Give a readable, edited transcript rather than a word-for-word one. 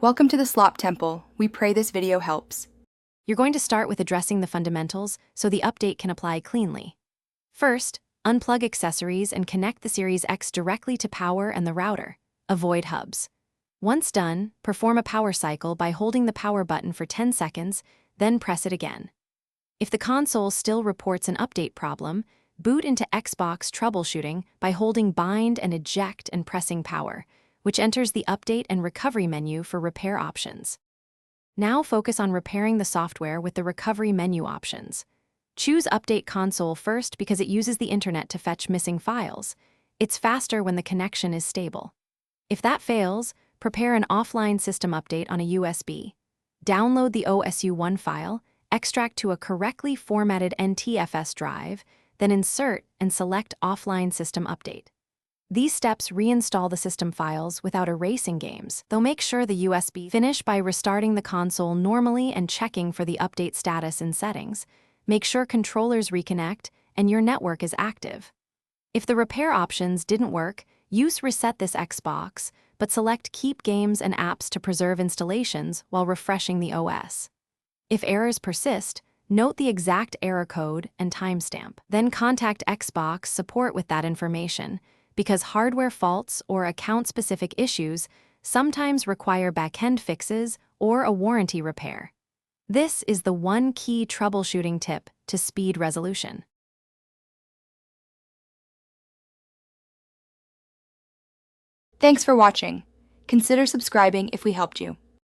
Welcome to the Slop Temple. We pray this video helps. You're going to start with addressing the fundamentals so the update can apply cleanly. First, unplug accessories and connect the Series X directly to power and the router. Avoid hubs. Once done, perform a power cycle by holding the power button for 10 seconds, then press it again. If the console still reports an update problem, boot into Xbox Troubleshooting by holding bind and eject and pressing power, which enters the update and recovery menu for repair options. Now focus on repairing the software with the recovery menu options. Choose Update Console first because it uses the internet to fetch missing files. It's faster when the connection is stable. If that fails, prepare an offline system update on a USB. Download the OSU1 file, extract to a correctly formatted NTFS drive, then insert and select Offline System Update. These steps reinstall the system files without erasing games, though make sure the USB finish by restarting the console normally and checking for the update status in settings. Make sure controllers reconnect and your network is active. If the repair options didn't work, use Reset This Xbox, but select Keep Games and Apps to preserve installations while refreshing the OS. If errors persist, note the exact error code and timestamp. Then contact Xbox support with that information, because hardware faults or account-specific issues sometimes require back-end fixes or a warranty repair. This is the one key troubleshooting tip to speed resolution. Thanks for watching. Consider subscribing if we helped you.